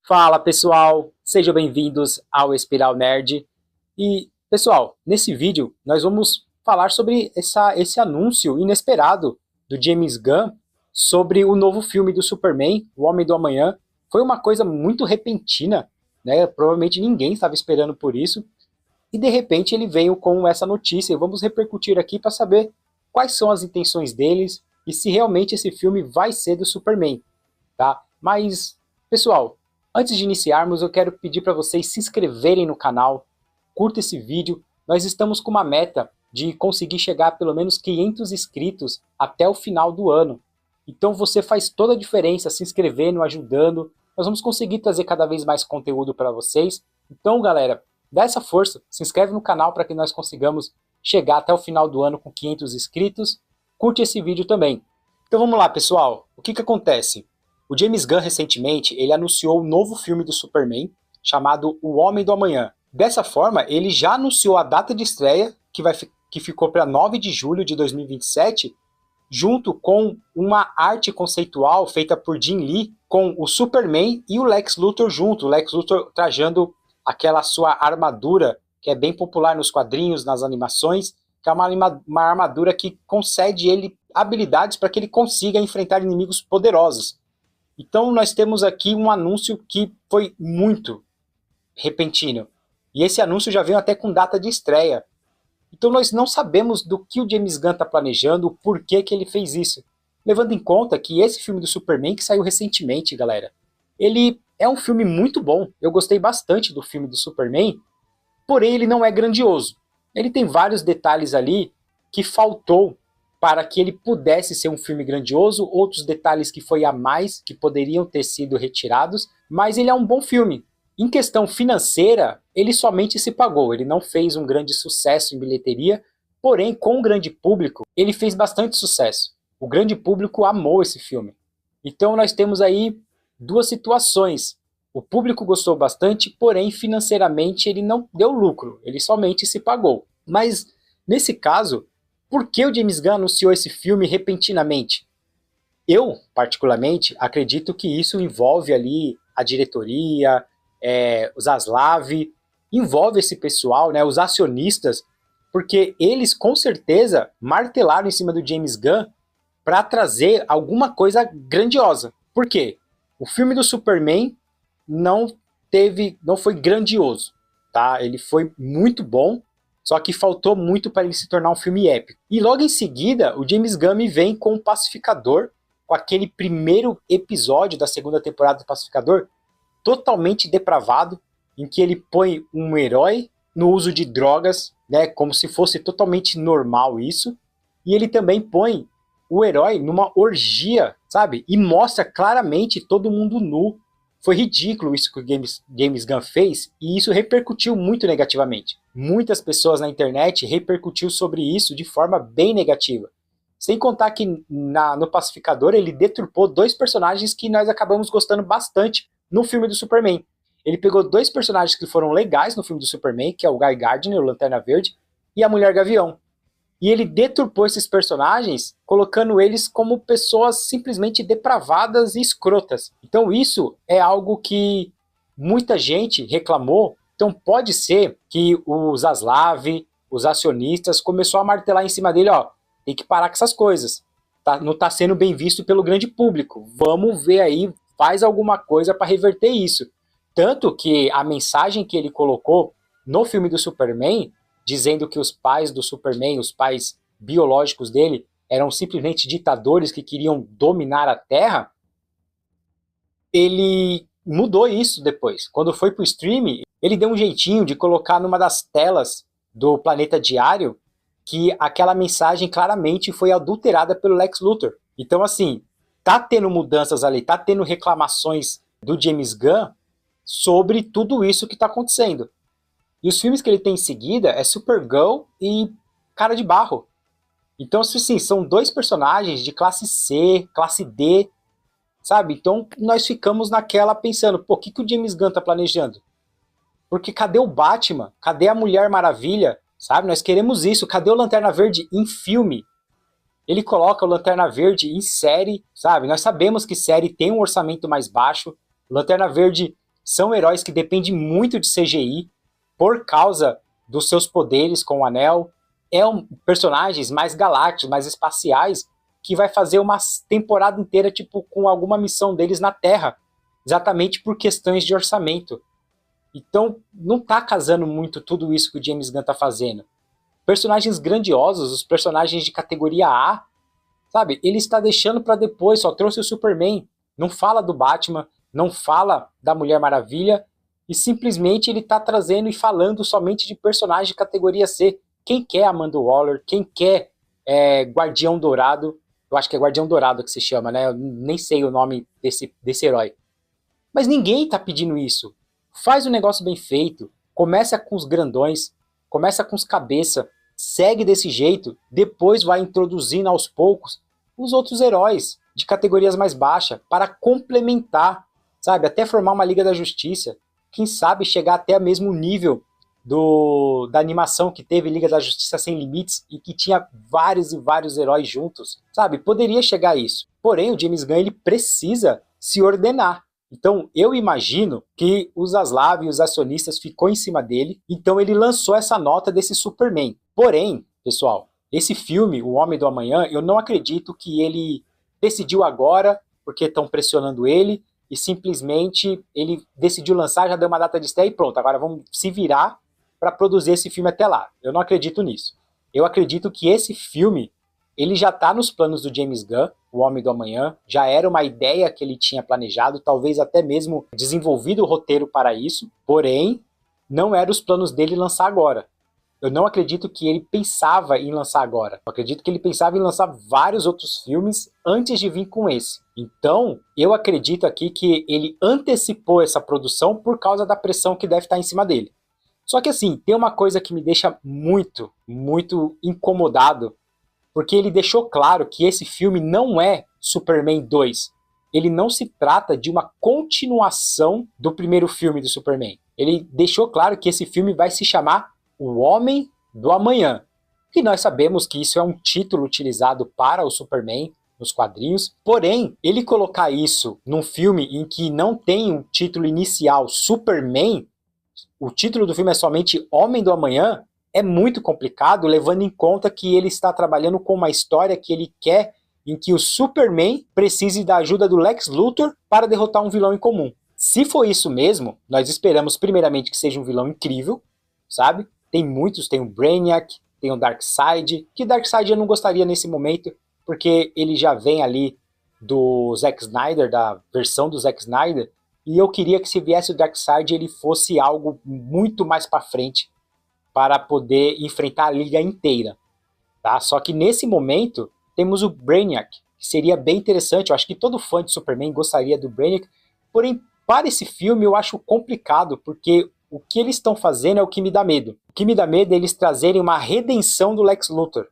Fala pessoal, sejam bem-vindos ao Espiral Nerd. E pessoal, nesse vídeo nós vamos falar sobre esse anúncio inesperado do James Gunn sobre o novo filme do Superman, O Homem do Amanhã. Foi uma coisa muito repentina, né? Provavelmente ninguém estava esperando por isso. E de repente ele veio com essa notícia e vamos repercutir aqui para saber quais são as intenções deles e se realmente esse filme vai ser do Superman, tá? Mas, pessoal, antes de iniciarmos, eu quero pedir para vocês se inscreverem no canal, curta esse vídeo. Nós estamos com uma meta de conseguir chegar a pelo menos 500 inscritos até o final do ano. Então você faz toda a diferença se inscrevendo, ajudando. Nós vamos conseguir trazer cada vez mais conteúdo para vocês. Então, galera, dá essa força, se inscreve no canal para que nós consigamos chegar até o final do ano com 500 inscritos. Curte esse vídeo também. Então vamos lá, pessoal. O que acontece? O James Gunn, recentemente, ele anunciou um novo filme do Superman, chamado O Homem do Amanhã. Dessa forma, ele já anunciou a data de estreia, que ficou para 9 de julho de 2027, junto com uma arte conceitual feita por Jim Lee, com o Superman e o Lex Luthor junto, o Lex Luthor trajando aquela sua armadura, que é bem popular nos quadrinhos, nas animações, que é uma armadura que concede ele habilidades para que ele consiga enfrentar inimigos poderosos. Então nós temos aqui um anúncio que foi muito repentino. E esse anúncio já veio até com data de estreia. Então nós não sabemos do que o James Gunn está planejando, o porquê que ele fez isso. Levando em conta que esse filme do Superman, que saiu recentemente, galera, ele é um filme muito bom. Eu gostei bastante do filme do Superman, porém ele não é grandioso. Ele tem vários detalhes ali que faltou para que ele pudesse ser um filme grandioso, outros detalhes que foi a mais, que poderiam ter sido retirados, mas ele é um bom filme. Em questão financeira, ele somente se pagou, ele não fez um grande sucesso em bilheteria, porém com o grande público, ele fez bastante sucesso. O grande público amou esse filme. Então nós temos aí duas situações. O público gostou bastante, porém financeiramente ele não deu lucro, ele somente se pagou. Mas nesse caso, por que o James Gunn anunciou esse filme repentinamente? Eu, particularmente, acredito que isso envolve ali a diretoria, os Zaslav, envolve esse pessoal, né, os acionistas, porque eles com certeza martelaram em cima do James Gunn para trazer alguma coisa grandiosa. Por quê? O filme do Superman não foi grandioso, tá? Ele foi muito bom, só que faltou muito para ele se tornar um filme épico. E logo em seguida, o James Gunn me vem com o Pacificador, com aquele primeiro episódio da segunda temporada do Pacificador, totalmente depravado, em que ele põe um herói no uso de drogas, né, como se fosse totalmente normal isso, e ele também põe o herói numa orgia, sabe? E mostra claramente todo mundo nu. Foi ridículo isso que o James Gunn fez, e isso repercutiu muito negativamente. Muitas pessoas na internet repercutiu sobre isso de forma bem negativa. Sem contar que no Pacificador ele deturpou dois personagens que nós acabamos gostando bastante no filme do Superman. Ele pegou dois personagens que foram legais no filme do Superman, que é o Guy Gardner, o Lanterna Verde, e a Mulher Gavião. E ele deturpou esses personagens, colocando eles como pessoas simplesmente depravadas e escrotas. Então isso é algo que muita gente reclamou. Então pode ser que o Zaslav, os acionistas, começou a martelar em cima dele, ó, tem que parar com essas coisas. Não está sendo bem visto pelo grande público. Vamos ver aí, faz alguma coisa para reverter isso. Tanto que a mensagem que ele colocou no filme do Superman, dizendo que os pais do Superman, os pais biológicos dele, eram simplesmente ditadores que queriam dominar a Terra, ele mudou isso depois. Quando foi para o streaming, ele deu um jeitinho de colocar numa das telas do Planeta Diário que aquela mensagem claramente foi adulterada pelo Lex Luthor. Então, assim, tá tendo mudanças ali, tá tendo reclamações do James Gunn sobre tudo isso que tá acontecendo. E os filmes que ele tem em seguida é Supergirl e Cara de Barro. Então, assim, são dois personagens de classe C, classe D, sabe? Então, nós ficamos naquela pensando, pô, o que o James Gunn tá planejando? Porque cadê o Batman? Cadê a Mulher Maravilha? Sabe? Nós queremos isso. Cadê o Lanterna Verde em filme? Ele coloca o Lanterna Verde em série, sabe? Nós sabemos que série tem um orçamento mais baixo. O Lanterna Verde são heróis que dependem muito de CGI por causa dos seus poderes com o anel. Personagens mais galácticos, mais espaciais, que vai fazer uma temporada inteira tipo com alguma missão deles na Terra, exatamente por questões de orçamento. Então não tá casando muito tudo isso que o James Gunn tá fazendo. Personagens grandiosos, os personagens de categoria A, sabe? Ele está deixando para depois, só trouxe o Superman, não fala do Batman, não fala da Mulher Maravilha, e simplesmente ele está trazendo e falando somente de personagens de categoria C. Quem quer Amanda Waller, quem quer Guardião Dourado, eu acho que é Guardião Dourado que se chama, né? Eu nem sei o nome desse herói. Mas ninguém está pedindo isso. Faz um negócio bem feito, começa com os grandões, começa com os cabeça, segue desse jeito, depois vai introduzindo aos poucos os outros heróis de categorias mais baixas para complementar, sabe? Até formar uma Liga da Justiça. Quem sabe chegar até o mesmo nível da animação que teve Liga da Justiça Sem Limites e que tinha vários e vários heróis juntos, sabe? Poderia chegar a isso. Porém, o James Gunn ele precisa se ordenar. Então, eu imagino que os Zaslav e os acionistas ficou em cima dele, então ele lançou essa nota desse Superman. Porém, pessoal, esse filme, O Homem do Amanhã, eu não acredito que ele decidiu agora, porque estão pressionando ele, e simplesmente ele decidiu lançar, já deu uma data de estreia e pronto, agora vamos se virar para produzir esse filme até lá. Eu não acredito nisso. Eu acredito que esse filme, ele já está nos planos do James Gunn, O Homem do Amanhã, já era uma ideia que ele tinha planejado, talvez até mesmo desenvolvido o roteiro para isso, porém, não era os planos dele lançar agora. Eu não acredito que ele pensava em lançar agora. Eu acredito que ele pensava em lançar vários outros filmes antes de vir com esse. Então, eu acredito aqui que ele antecipou essa produção por causa da pressão que deve estar em cima dele. Só que assim, tem uma coisa que me deixa muito, muito incomodado, porque ele deixou claro que esse filme não é Superman 2. Ele não se trata de uma continuação do primeiro filme do Superman. Ele deixou claro que esse filme vai se chamar O Homem do Amanhã. E nós sabemos que isso é um título utilizado para o Superman nos quadrinhos. Porém, ele colocar isso num filme em que não tem o título inicial Superman, o título do filme é somente Homem do Amanhã, é muito complicado, levando em conta que ele está trabalhando com uma história que ele quer em que o Superman precise da ajuda do Lex Luthor para derrotar um vilão em comum. Se for isso mesmo, nós esperamos primeiramente que seja um vilão incrível, sabe? Tem muitos, tem o Brainiac, tem o Darkseid, que Darkseid eu não gostaria nesse momento, porque ele já vem ali do Zack Snyder, da versão do Zack Snyder, e eu queria que se viesse o Darkseid ele fosse algo muito mais para frente, para poder enfrentar a liga inteira. Tá? Só que nesse momento temos o Brainiac, que seria bem interessante, eu acho que todo fã de Superman gostaria do Brainiac, porém para esse filme eu acho complicado, porque o que eles estão fazendo é o que me dá medo. O que me dá medo é eles trazerem uma redenção do Lex Luthor.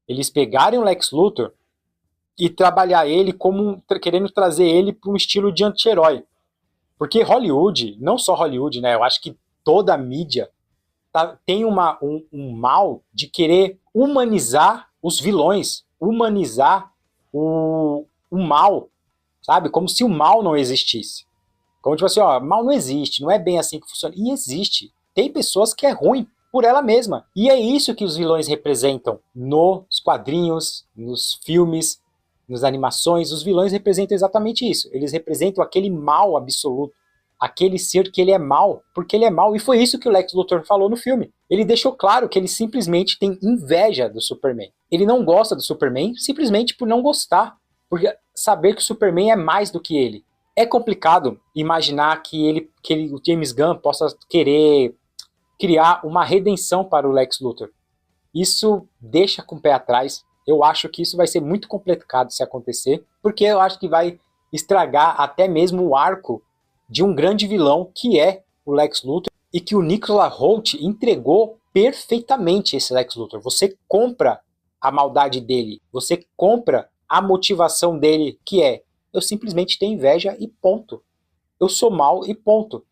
Eles pegarem o Lex Luthor e trabalhar ele como querendo trazer ele para um estilo de anti-herói. Porque Hollywood, não só Hollywood, né? Eu acho que toda a mídia tem um mal de querer humanizar os vilões, humanizar o mal, sabe? Como se o mal não existisse. Como tipo assim, ó, mal não existe, não é bem assim que funciona. E existe. Tem pessoas que é ruim por ela mesma. E é isso que os vilões representam nos quadrinhos, nos filmes, nas animações. Os vilões representam exatamente isso. Eles representam aquele mal absoluto. Aquele ser que ele é mal, porque ele é mal. E foi isso que o Lex Luthor falou no filme. Ele deixou claro que ele simplesmente tem inveja do Superman. Ele não gosta do Superman simplesmente por não gostar. Por saber que o Superman é mais do que ele. É complicado imaginar que o James Gunn possa querer criar uma redenção para o Lex Luthor. Isso deixa com o pé atrás. Eu acho que isso vai ser muito complicado se acontecer, porque eu acho que vai estragar até mesmo o arco de um grande vilão que é o Lex Luthor e que o Nicholas Hoult entregou perfeitamente esse Lex Luthor. Você compra a maldade dele, você compra a motivação dele, que é: eu simplesmente tenho inveja e ponto. Eu sou mal e ponto.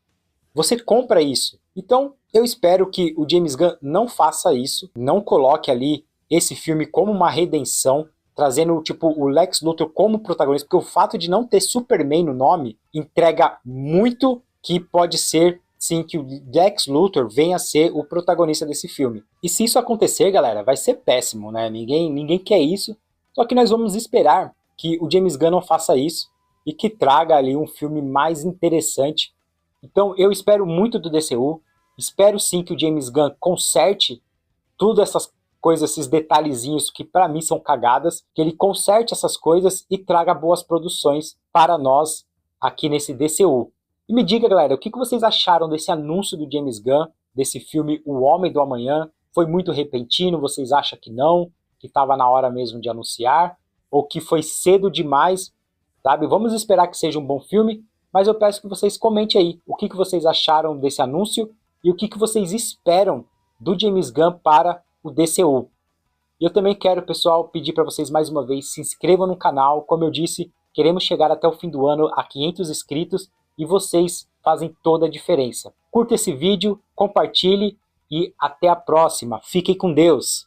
Você compra isso. Então, eu espero que o James Gunn não faça isso, não coloque ali esse filme como uma redenção, trazendo tipo o Lex Luthor como protagonista, porque o fato de não ter Superman no nome entrega muito que pode ser sim que o Lex Luthor venha a ser o protagonista desse filme. E se isso acontecer, galera, vai ser péssimo, né? Ninguém quer isso. Só que nós vamos esperar que o James Gunn não faça isso e que traga ali um filme mais interessante. Então eu espero muito do DCU, espero sim que o James Gunn conserte tudo essas coisas, esses detalhezinhos que para mim são cagadas, que ele conserte essas coisas e traga boas produções para nós aqui nesse DCU. E me diga, galera, o que vocês acharam desse anúncio do James Gunn, desse filme O Homem do Amanhã? Foi muito repentino? Vocês acham que não? Que estava na hora mesmo de anunciar? Ou que foi cedo demais? Sabe? Vamos esperar que seja um bom filme, mas eu peço que vocês comentem aí o que vocês acharam desse anúncio e o que vocês esperam do James Gunn para o DCU. E eu também quero, pessoal, pedir para vocês mais uma vez, se inscrevam no canal. Como eu disse, queremos chegar até o fim do ano a 500 inscritos e vocês fazem toda a diferença. Curta esse vídeo, compartilhe e até a próxima. Fiquem com Deus!